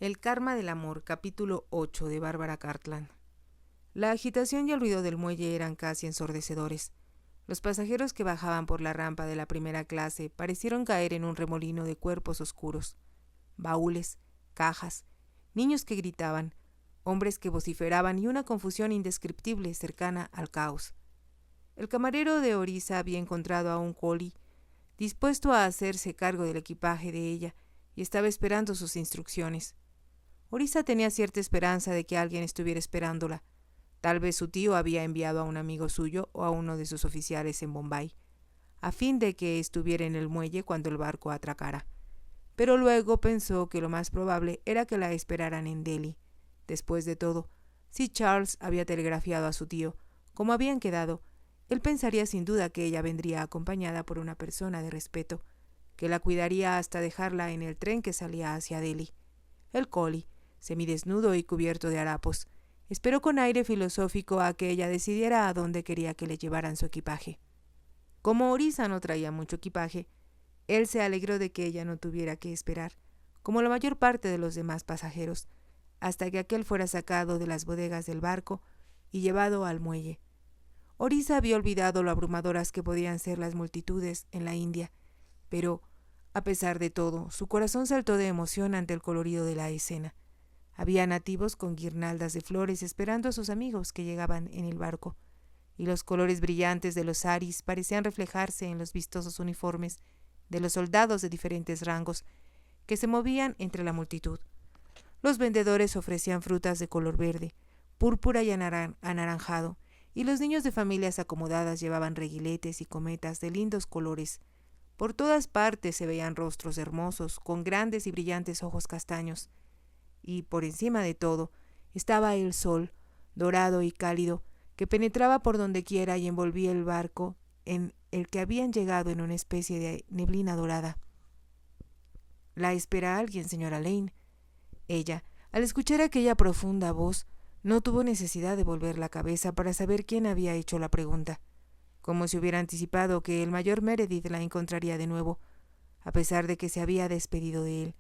El karma del amor, capítulo 8 de Bárbara Cartland. La agitación y el ruido del muelle eran casi ensordecedores. Los pasajeros que bajaban por la rampa de la primera clase parecieron caer en un remolino de cuerpos oscuros. Baúles, cajas, niños que gritaban, hombres que vociferaban y una confusión indescriptible cercana al caos. El camarero de Orisa había encontrado a un collie dispuesto a hacerse cargo del equipaje de ella y estaba esperando sus instrucciones. Orisa tenía cierta esperanza de que alguien estuviera esperándola. Tal vez su tío había enviado a un amigo suyo o a uno de sus oficiales en Bombay, a fin de que estuviera en el muelle cuando el barco atracara. Pero luego pensó que lo más probable era que la esperaran en Delhi. Después de todo, si Charles había telegrafiado a su tío, como habían quedado, él pensaría sin duda que ella vendría acompañada por una persona de respeto, que la cuidaría hasta dejarla en el tren que salía hacia Delhi. El collie, semidesnudo y cubierto de harapos, esperó con aire filosófico a que ella decidiera a dónde quería que le llevaran su equipaje. Como Orisa no traía mucho equipaje, él se alegró de que ella no tuviera que esperar, como la mayor parte de los demás pasajeros, hasta que aquel fuera sacado de las bodegas del barco y llevado al muelle. Orisa había olvidado lo abrumadoras que podían ser las multitudes en la India, pero, a pesar de todo, su corazón saltó de emoción ante el colorido de la escena. Había nativos con guirnaldas de flores esperando a sus amigos que llegaban en el barco, y los colores brillantes de los saris parecían reflejarse en los vistosos uniformes de los soldados de diferentes rangos que se movían entre la multitud. Los vendedores ofrecían frutas de color verde, púrpura y anaranjado, y los niños de familias acomodadas llevaban reguiletes y cometas de lindos colores. Por todas partes se veían rostros hermosos, con grandes y brillantes ojos castaños. Y, por encima de todo, estaba el sol, dorado y cálido, que penetraba por donde quiera y envolvía el barco en el que habían llegado en una especie de neblina dorada. «¿La espera alguien, señora Lane?» Ella, al escuchar aquella profunda voz, no tuvo necesidad de volver la cabeza para saber quién había hecho la pregunta, como si hubiera anticipado que el mayor Meredith la encontraría de nuevo, a pesar de que se había despedido de él.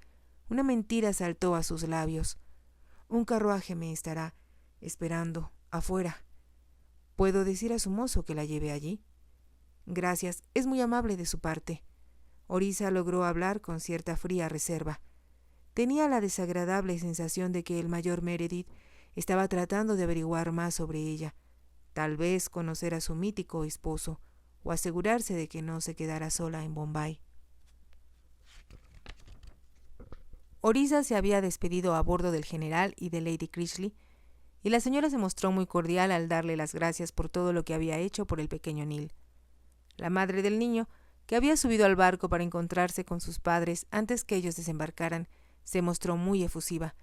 Una mentira saltó a sus labios. «Un carruaje me estará esperando afuera. ¿Puedo decir a su mozo que la lleve allí?» «Gracias, es muy amable de su parte». Orisa logró hablar con cierta fría reserva. Tenía la desagradable sensación de que el mayor Meredith estaba tratando de averiguar más sobre ella, tal vez conocer a su mítico esposo, o asegurarse de que no se quedara sola en Bombay. Orisa se había despedido a bordo del general y de Lady Critchley, y la señora se mostró muy cordial al darle las gracias por todo lo que había hecho por el pequeño Neil. La madre del niño, que había subido al barco para encontrarse con sus padres antes que ellos desembarcaran, se mostró muy efusiva.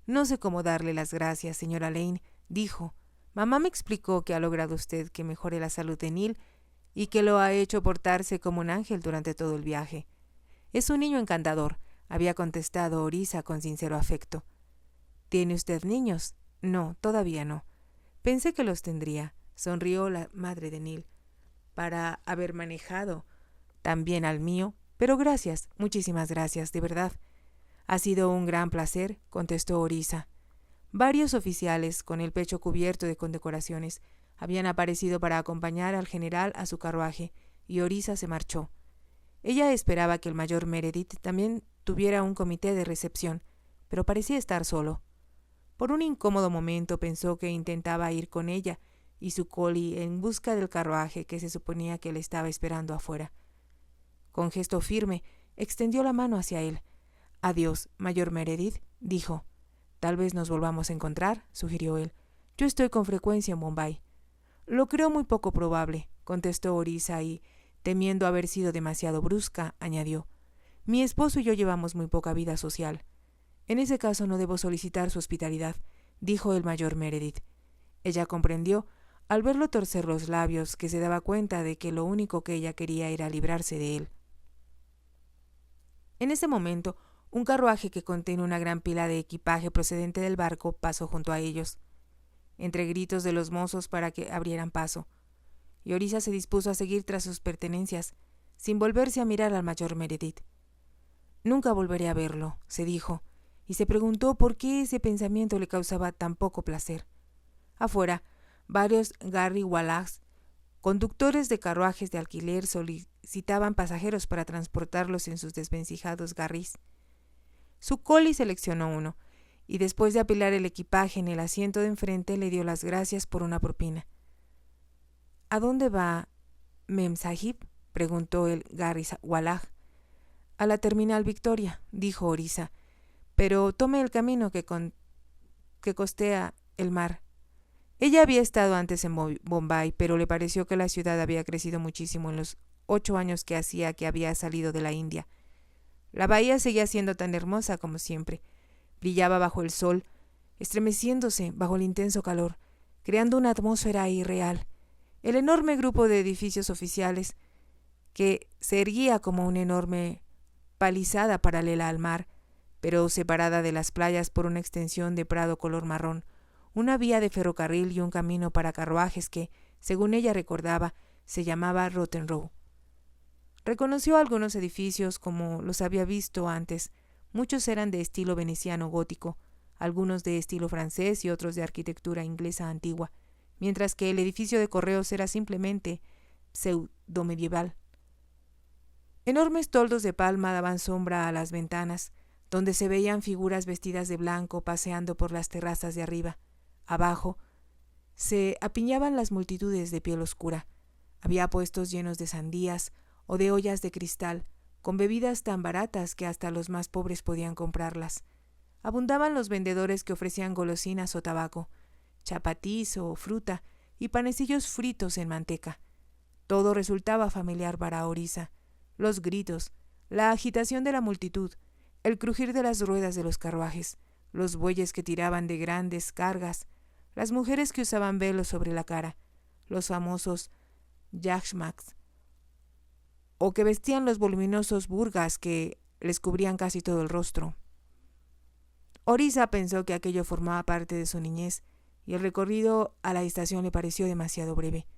«No sé cómo darle las gracias, señora Lane», dijo. «Mamá me explicó que ha logrado usted que mejore la salud de Neil y que lo ha hecho portarse como un ángel durante todo el viaje. Es un niño encantador», había contestado Orisa con sincero afecto. «¿Tiene usted niños?» «No, todavía no». «Pensé que los tendría», sonrió la madre de Neil, «para haber manejado también al mío, pero gracias, muchísimas gracias, de verdad». «Ha sido un gran placer», contestó Orisa. Varios oficiales, con el pecho cubierto de condecoraciones, habían aparecido para acompañar al general a su carruaje, y Orisa se marchó. Ella esperaba que el mayor Meredith también tuviera un comité de recepción, pero parecía estar solo. Por un incómodo momento pensó que intentaba ir con ella y su collie en busca del carruaje que se suponía que le estaba esperando afuera. Con gesto firme, extendió la mano hacia él. «Adiós, mayor Meredith», dijo. «Tal vez nos volvamos a encontrar», sugirió él. «Yo estoy con frecuencia en Bombay». «Lo creo muy poco probable», contestó Orisa y, temiendo haber sido demasiado brusca, añadió. «Mi esposo y yo llevamos muy poca vida social». «En ese caso no debo solicitar su hospitalidad», dijo el mayor Meredith. Ella comprendió, al verlo torcer los labios, que se daba cuenta de que lo único que ella quería era librarse de él. En ese momento, un carruaje que contenía una gran pila de equipaje procedente del barco pasó junto a ellos, entre gritos de los mozos para que abrieran paso, y Orisa se dispuso a seguir tras sus pertenencias, sin volverse a mirar al mayor Meredith. «Nunca volveré a verlo», se dijo, y se preguntó por qué ese pensamiento le causaba tan poco placer. Afuera, varios Garry Wallaghs, conductores de carruajes de alquiler, solicitaban pasajeros para transportarlos en sus desvencijados garrys. Su collie seleccionó uno, y después de apilar el equipaje en el asiento de enfrente le dio las gracias por una propina. —¿A dónde va, Mem Sahib? —preguntó el Garry Wallagh. —A la terminal Victoria —dijo Orisa—, pero tome el camino que costea el mar. Ella había estado antes en Bombay, pero le pareció que la ciudad había crecido muchísimo en los 8 años que hacía que había salido de la India. La bahía seguía siendo tan hermosa como siempre. Brillaba bajo el sol, estremeciéndose bajo el intenso calor, creando una atmósfera irreal. El enorme grupo de edificios oficiales, que se erguía como una enorme palizada paralela al mar, pero separada de las playas por una extensión de prado color marrón, una vía de ferrocarril y un camino para carruajes que, según ella recordaba, se llamaba Rotten Row. Reconoció algunos edificios como los había visto antes. Muchos eran de estilo veneciano gótico, algunos de estilo francés y otros de arquitectura inglesa antigua, mientras que el edificio de correos era simplemente pseudo-medieval. Enormes toldos de palma daban sombra a las ventanas, donde se veían figuras vestidas de blanco paseando por las terrazas de arriba. Abajo se apiñaban las multitudes de piel oscura. Había puestos llenos de sandías o de ollas de cristal, con bebidas tan baratas que hasta los más pobres podían comprarlas. Abundaban los vendedores que ofrecían golosinas o tabaco, chapatís o fruta y panecillos fritos en manteca. Todo resultaba familiar para Orisa. Los gritos, la agitación de la multitud, el crujir de las ruedas de los carruajes, los bueyes que tiraban de grandes cargas, las mujeres que usaban velos sobre la cara, los famosos yashmaks, o que vestían los voluminosos burgas que les cubrían casi todo el rostro. Orisa pensó que aquello formaba parte de su niñez, y el recorrido a la estación le pareció demasiado breve.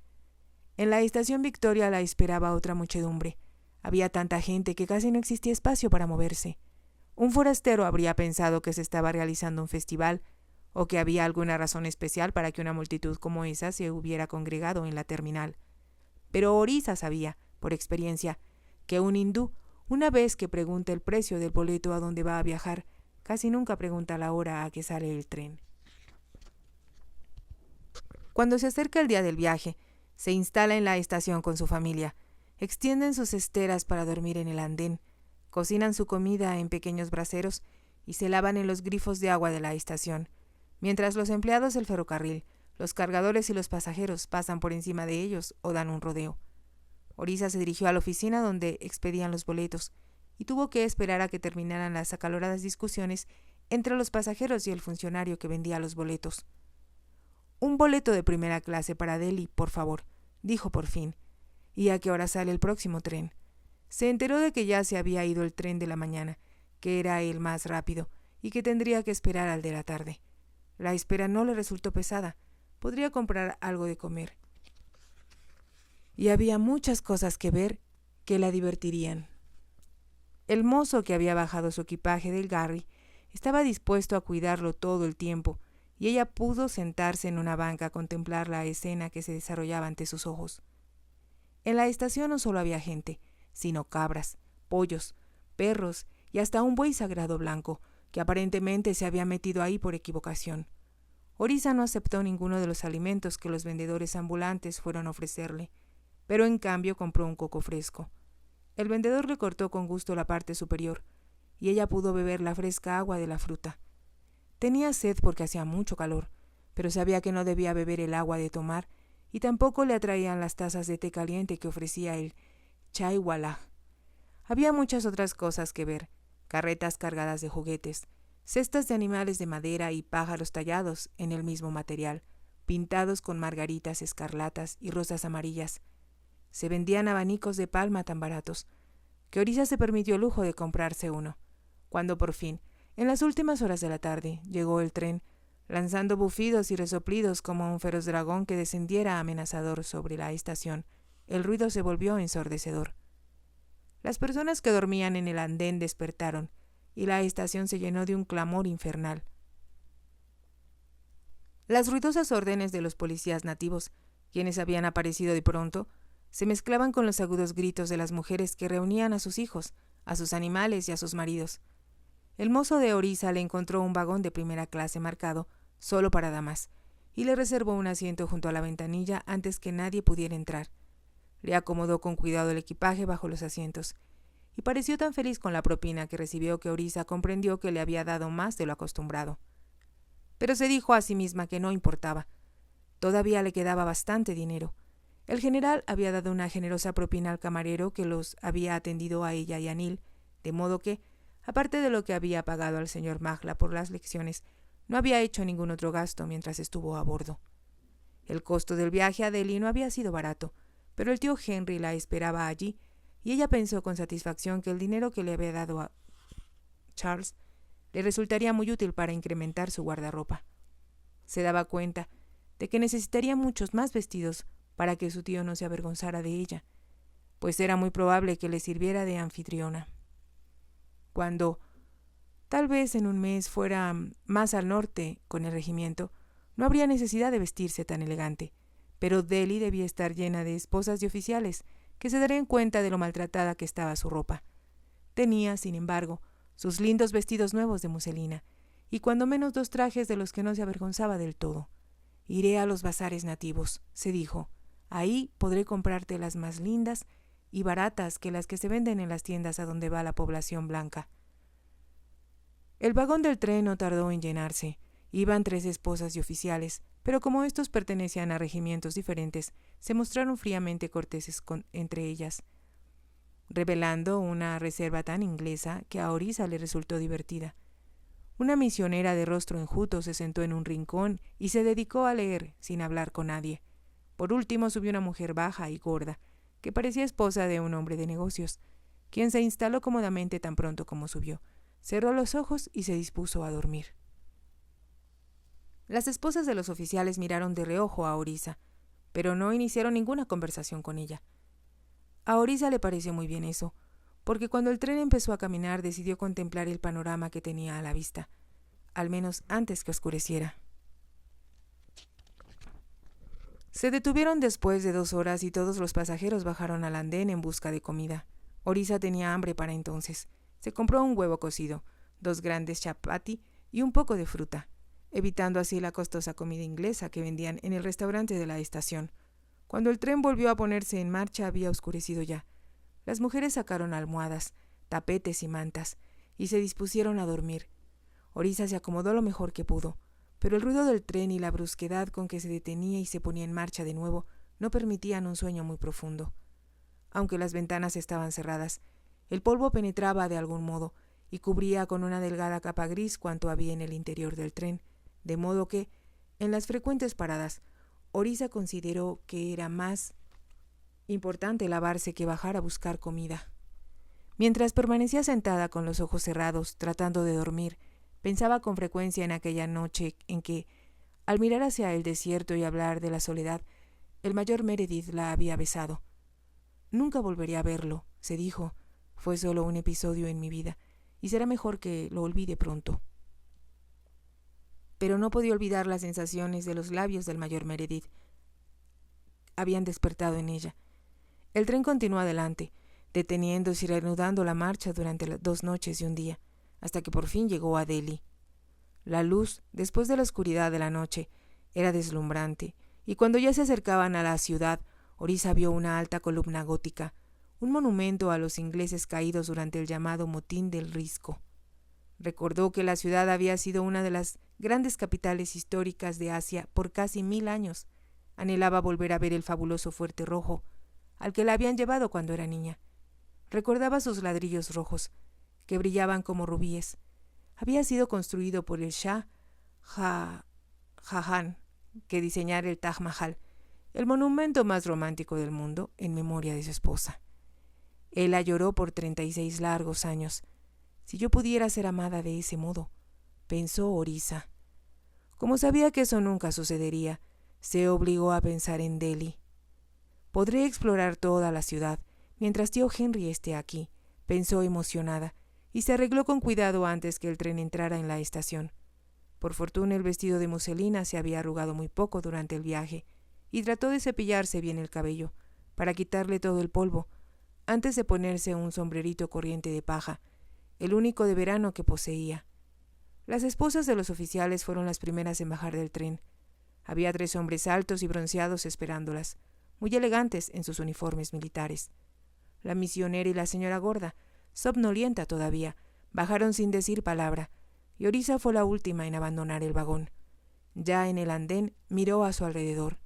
En la estación Victoria la esperaba otra muchedumbre. Había tanta gente que casi no existía espacio para moverse. Un forastero habría pensado que se estaba realizando un festival, o que había alguna razón especial para que una multitud como esa se hubiera congregado en la terminal. Pero Orisa sabía, por experiencia, que un hindú, una vez que pregunta el precio del boleto a donde va a viajar, casi nunca pregunta la hora a que sale el tren. Cuando se acerca el día del viaje, se instala en la estación con su familia, extienden sus esteras para dormir en el andén, cocinan su comida en pequeños braseros y se lavan en los grifos de agua de la estación, mientras los empleados del ferrocarril, los cargadores y los pasajeros pasan por encima de ellos o dan un rodeo. Orisa se dirigió a la oficina donde expedían los boletos y tuvo que esperar a que terminaran las acaloradas discusiones entre los pasajeros y el funcionario que vendía los boletos. «Un boleto de primera clase para Delhi, por favor», dijo por fin. «¿Y a qué hora sale el próximo tren?» Se enteró de que ya se había ido el tren de la mañana, que era el más rápido, y que tendría que esperar al de la tarde. La espera no le resultó pesada. Podría comprar algo de comer. Y había muchas cosas que ver que la divertirían. El mozo que había bajado su equipaje del Garry estaba dispuesto a cuidarlo todo el tiempo, y ella pudo sentarse en una banca a contemplar la escena que se desarrollaba ante sus ojos. En la estación no solo había gente, sino cabras, pollos, perros y hasta un buey sagrado blanco, que aparentemente se había metido ahí por equivocación. Orisa no aceptó ninguno de los alimentos que los vendedores ambulantes fueron a ofrecerle, pero en cambio compró un coco fresco. El vendedor le cortó con gusto la parte superior, y ella pudo beber la fresca agua de la fruta. Tenía sed porque hacía mucho calor, pero sabía que no debía beber el agua de tomar, y tampoco le atraían las tazas de té caliente que ofrecía el Chai Wallagh. Había muchas otras cosas que ver: carretas cargadas de juguetes, cestas de animales de madera y pájaros tallados en el mismo material, pintados con margaritas escarlatas y rosas amarillas. Se vendían abanicos de palma tan baratos que Orisa se permitió el lujo de comprarse uno. Cuando por fin, en las últimas horas de la tarde, llegó el tren, lanzando bufidos y resoplidos como un feroz dragón que descendiera amenazador sobre la estación, el ruido se volvió ensordecedor. Las personas que dormían en el andén despertaron, y la estación se llenó de un clamor infernal. Las ruidosas órdenes de los policías nativos, quienes habían aparecido de pronto, se mezclaban con los agudos gritos de las mujeres que reunían a sus hijos, a sus animales y a sus maridos. El mozo de Orisa le encontró un vagón de primera clase marcado solo para damas, y le reservó un asiento junto a la ventanilla antes que nadie pudiera entrar. Le acomodó con cuidado el equipaje bajo los asientos, y pareció tan feliz con la propina que recibió que Orisa comprendió que le había dado más de lo acostumbrado. Pero se dijo a sí misma que no importaba. Todavía le quedaba bastante dinero. El general había dado una generosa propina al camarero que los había atendido a ella y a Neil, de modo que, aparte de lo que había pagado al señor Magla por las lecciones, no había hecho ningún otro gasto mientras estuvo a bordo. El costo del viaje a Delhi no había sido barato, pero el tío Henry la esperaba allí, y ella pensó con satisfacción que el dinero que le había dado a Charles le resultaría muy útil para incrementar su guardarropa. Se daba cuenta de que necesitaría muchos más vestidos para que su tío no se avergonzara de ella, pues era muy probable que le sirviera de anfitriona. Cuando, tal vez en un mes, fuera más al norte con el regimiento, no habría necesidad de vestirse tan elegante, pero Delhi debía estar llena de esposas y oficiales que se darían cuenta de lo maltratada que estaba su ropa. Tenía, sin embargo, sus lindos vestidos nuevos de muselina, y cuando menos 2 trajes de los que no se avergonzaba del todo. «Iré a los bazares nativos», se dijo. «Ahí podré comprarte las más lindas y baratas que las que se venden en las tiendas a donde va la población blanca». El vagón del tren no tardó en llenarse. Iban 3 esposas y oficiales, pero como estos pertenecían a regimientos diferentes, se mostraron fríamente corteses entre ellas, revelando una reserva tan inglesa que a Orisa le resultó divertida. Una misionera de rostro enjuto se sentó en un rincón y se dedicó a leer sin hablar con nadie. Por último subió una mujer baja y gorda, que parecía esposa de un hombre de negocios, quien se instaló cómodamente tan pronto como subió, cerró los ojos y se dispuso a dormir. Las esposas de los oficiales miraron de reojo a Orisa, pero no iniciaron ninguna conversación con ella. A Orisa le pareció muy bien eso, porque cuando el tren empezó a caminar decidió contemplar el panorama que tenía a la vista, al menos antes que oscureciera. Se detuvieron después de 2 horas y todos los pasajeros bajaron al andén en busca de comida. Orisa tenía hambre para entonces. Se compró un huevo cocido, 2 grandes chapati y un poco de fruta, evitando así la costosa comida inglesa que vendían en el restaurante de la estación. Cuando el tren volvió a ponerse en marcha había oscurecido ya. Las mujeres sacaron almohadas, tapetes y mantas, y se dispusieron a dormir. Orisa se acomodó lo mejor que pudo, pero el ruido del tren y la brusquedad con que se detenía y se ponía en marcha de nuevo no permitían un sueño muy profundo. Aunque las ventanas estaban cerradas, el polvo penetraba de algún modo y cubría con una delgada capa gris cuanto había en el interior del tren, de modo que, en las frecuentes paradas, Orisa consideró que era más importante lavarse que bajar a buscar comida. Mientras permanecía sentada con los ojos cerrados, tratando de dormir, pensaba con frecuencia en aquella noche en que, al mirar hacia el desierto y hablar de la soledad, el mayor Meredith la había besado. «Nunca volveré a verlo», se dijo. «Fue solo un episodio en mi vida, y será mejor que lo olvide pronto». Pero no podía olvidar las sensaciones de los labios del mayor Meredith. Habían despertado en ella. El tren continuó adelante, deteniéndose y reanudando la marcha durante 2 noches y un día, hasta que por fin llegó a Delhi. La luz, después de la oscuridad de la noche, era deslumbrante, y cuando ya se acercaban a la ciudad, Orisa vio una alta columna gótica, un monumento a los ingleses caídos durante el llamado motín del Risco. Recordó que la ciudad había sido una de las grandes capitales históricas de Asia por casi 1000 años. Anhelaba volver a ver el fabuloso Fuerte Rojo, al que la habían llevado cuando era niña. Recordaba sus ladrillos rojos, que brillaban como rubíes. Había sido construido por el Shah Jahan, que diseñara el Taj Mahal, el monumento más romántico del mundo, en memoria de su esposa. Él la lloró por 36 largos años. «Si yo pudiera ser amada de ese modo», pensó Orisa. Como sabía que eso nunca sucedería, se obligó a pensar en Delhi. «Podré explorar toda la ciudad mientras tío Henry esté aquí», pensó emocionada, y se arregló con cuidado antes que el tren entrara en la estación. Por fortuna el vestido de muselina se había arrugado muy poco durante el viaje, y trató de cepillarse bien el cabello, para quitarle todo el polvo, antes de ponerse un sombrerito corriente de paja, el único de verano que poseía. Las esposas de los oficiales fueron las primeras en bajar del tren. Había 3 hombres altos y bronceados esperándolas, muy elegantes en sus uniformes militares. La misionera y la señora gorda, somnolienta todavía, bajaron sin decir palabra, y Orisa fue la última en abandonar el vagón. Ya en el andén miró a su alrededor.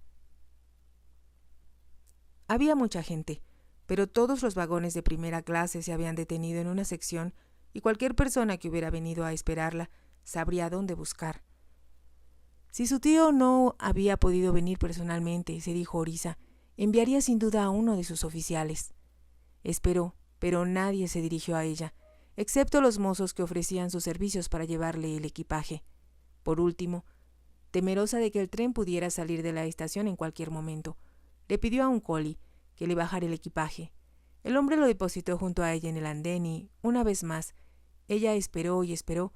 Había mucha gente, pero todos los vagones de primera clase se habían detenido en una sección y cualquier persona que hubiera venido a esperarla sabría dónde buscar. Si su tío no había podido venir personalmente, se dijo Orisa, enviaría sin duda a uno de sus oficiales. Esperó, pero nadie se dirigió a ella, excepto los mozos que ofrecían sus servicios para llevarle el equipaje. Por último, temerosa de que el tren pudiera salir de la estación en cualquier momento, le pidió a un coli que le bajara el equipaje. El hombre lo depositó junto a ella en el andén y, una vez más, ella esperó y esperó,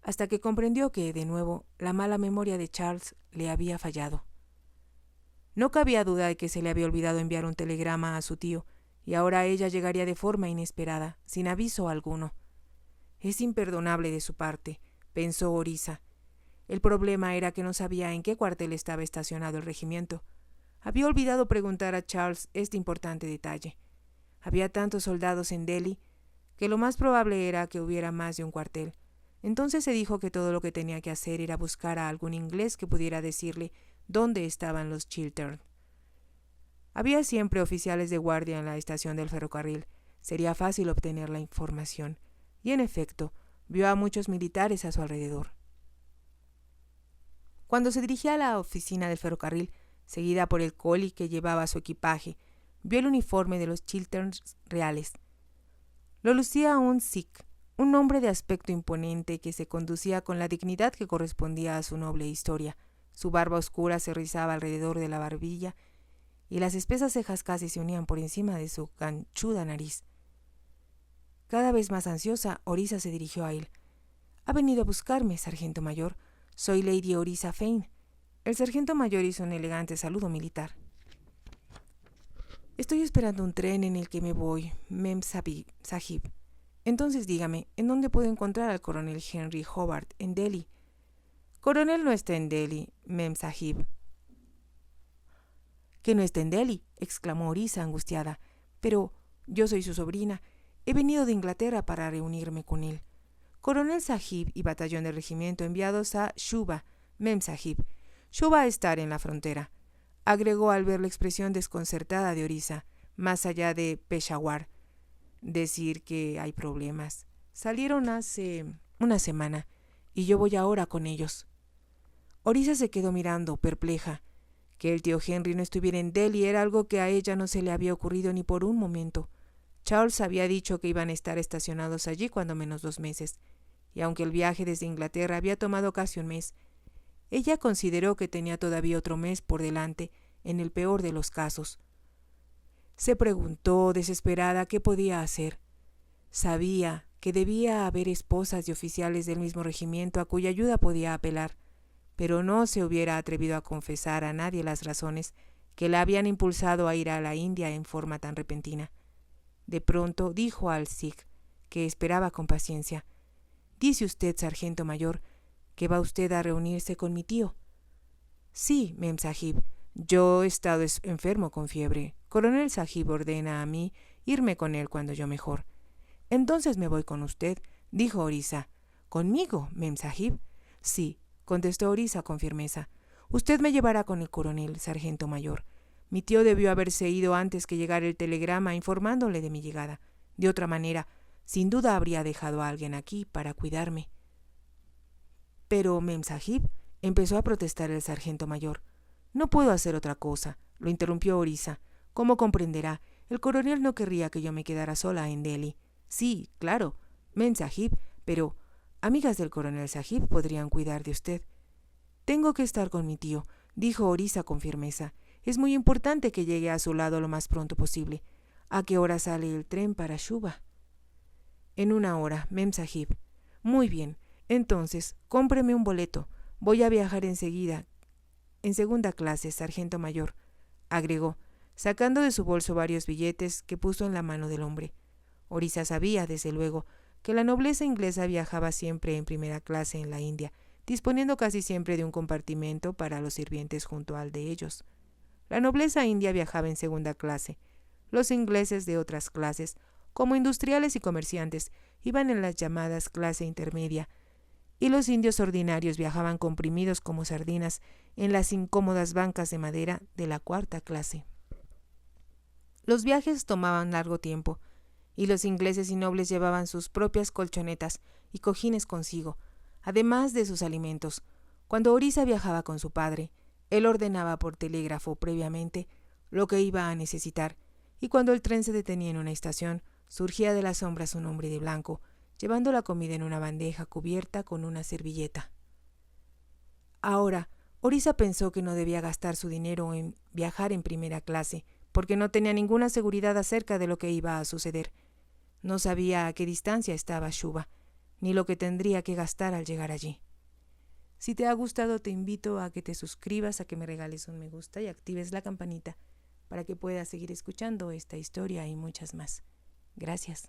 hasta que comprendió que, de nuevo, la mala memoria de Charles le había fallado. No cabía duda de que se le había olvidado enviar un telegrama a su tío, y ahora ella llegaría de forma inesperada, sin aviso alguno. Es imperdonable de su parte, pensó Orisa. El problema era que no sabía en qué cuartel estaba estacionado el regimiento. Había olvidado preguntar a Charles este importante detalle. Había tantos soldados en Delhi que lo más probable era que hubiera más de un cuartel. Entonces se dijo que todo lo que tenía que hacer era buscar a algún inglés que pudiera decirle dónde estaban los Chiltern. Había siempre oficiales de guardia en la estación del ferrocarril. Sería fácil obtener la información. Y en efecto, vio a muchos militares a su alrededor. Cuando se dirigía a la oficina del ferrocarril, seguida por el coli que llevaba su equipaje, vio el uniforme de los Chilterns reales. Lo lucía un Sikh, un hombre de aspecto imponente que se conducía con la dignidad que correspondía a su noble historia. Su barba oscura se rizaba alrededor de la barbilla y las espesas cejas casi se unían por encima de su ganchuda nariz. Cada vez más ansiosa, Orisa se dirigió a él. «Ha venido a buscarme, sargento mayor. Soy Lady Orisa Fane». El sargento mayor hizo un elegante saludo militar. «Estoy esperando un tren en el que me voy, Mem Sahib. Entonces dígame, ¿en dónde puedo encontrar al coronel Henry Hobart en Delhi?» «Coronel no está en Delhi, Mem Sahib». «¿Que no está en Delhi?», exclamó Orisa angustiada. «Pero yo soy su sobrina. He venido de Inglaterra para reunirme con él. Coronel Sahib y batallón del regimiento enviados a Shuba, Mem Sahib. Shuba estar en la frontera», agregó al ver la expresión desconcertada de Orisa, más allá de Peshawar. «Decir que hay problemas. Salieron hace una semana y yo voy ahora con ellos». Orisa se quedó mirando, perpleja. Que el tío Henry no estuviera en Delhi era algo que a ella no se le había ocurrido ni por un momento. Charles había dicho que iban a estar estacionados allí cuando menos 2 meses, y aunque el viaje desde Inglaterra había tomado casi un mes, ella consideró que tenía todavía otro mes por delante, en el peor de los casos. Se preguntó, desesperada, qué podía hacer. Sabía que debía haber esposas de oficiales del mismo regimiento a cuya ayuda podía apelar, pero no se hubiera atrevido a confesar a nadie las razones que la habían impulsado a ir a la India en forma tan repentina. De pronto dijo al Sikh, que esperaba con paciencia: «¿Dice usted, sargento mayor, que va usted a reunirse con mi tío?» «Sí, Mem Sahib. Yo he estado enfermo con fiebre. Coronel Sahib ordena a mí irme con él cuando yo mejor». «Entonces me voy con usted», dijo Orisa. «¿Conmigo, Mem Sahib?» «Sí», contestó Orisa con firmeza. «Usted me llevará con el coronel, sargento mayor. Mi tío debió haberse ido antes que llegara el telegrama informándole de mi llegada. De otra manera, sin duda habría dejado a alguien aquí para cuidarme». «Pero, Mem Sahib», empezó a protestar el sargento mayor. «No puedo hacer otra cosa», lo interrumpió Orisa. «Como comprenderá, el coronel no querría que yo me quedara sola en Delhi». «Sí, claro, Mem Sahib, pero amigas del coronel Sahib podrían cuidar de usted». «Tengo que estar con mi tío», dijo Orisa con firmeza. «Es muy importante que llegue a su lado lo más pronto posible. ¿A qué hora sale el tren para Shuba?» En 1 hora, Mem Sahib. Muy bien, entonces, cómpreme un boleto. Voy a viajar enseguida. En 2ª clase, sargento mayor, agregó, sacando de su bolso varios billetes que puso en la mano del hombre. Orisa sabía, desde luego, que la nobleza inglesa viajaba siempre en 1ª clase en la India, disponiendo casi siempre de un compartimento para los sirvientes junto al de ellos. La nobleza india viajaba en 2ª clase. Los ingleses de otras clases, como industriales y comerciantes, iban en las llamadas clase intermedia, y los indios ordinarios viajaban comprimidos como sardinas en las incómodas bancas de madera de la 4ª clase. Los viajes tomaban largo tiempo, y los ingleses y nobles llevaban sus propias colchonetas y cojines consigo, además de sus alimentos. Cuando Orisa viajaba con su padre, él ordenaba por telégrafo previamente lo que iba a necesitar, y cuando el tren se detenía en una estación, surgía de las sombras un hombre de blanco, llevando la comida en una bandeja cubierta con una servilleta. Ahora, Orisa pensó que no debía gastar su dinero en viajar en 1ª clase, porque no tenía ninguna seguridad acerca de lo que iba a suceder. No sabía a qué distancia estaba Shuba, ni lo que tendría que gastar al llegar allí. Si te ha gustado, te invito a que te suscribas, a que me regales un me gusta y actives la campanita para que puedas seguir escuchando esta historia y muchas más. Gracias.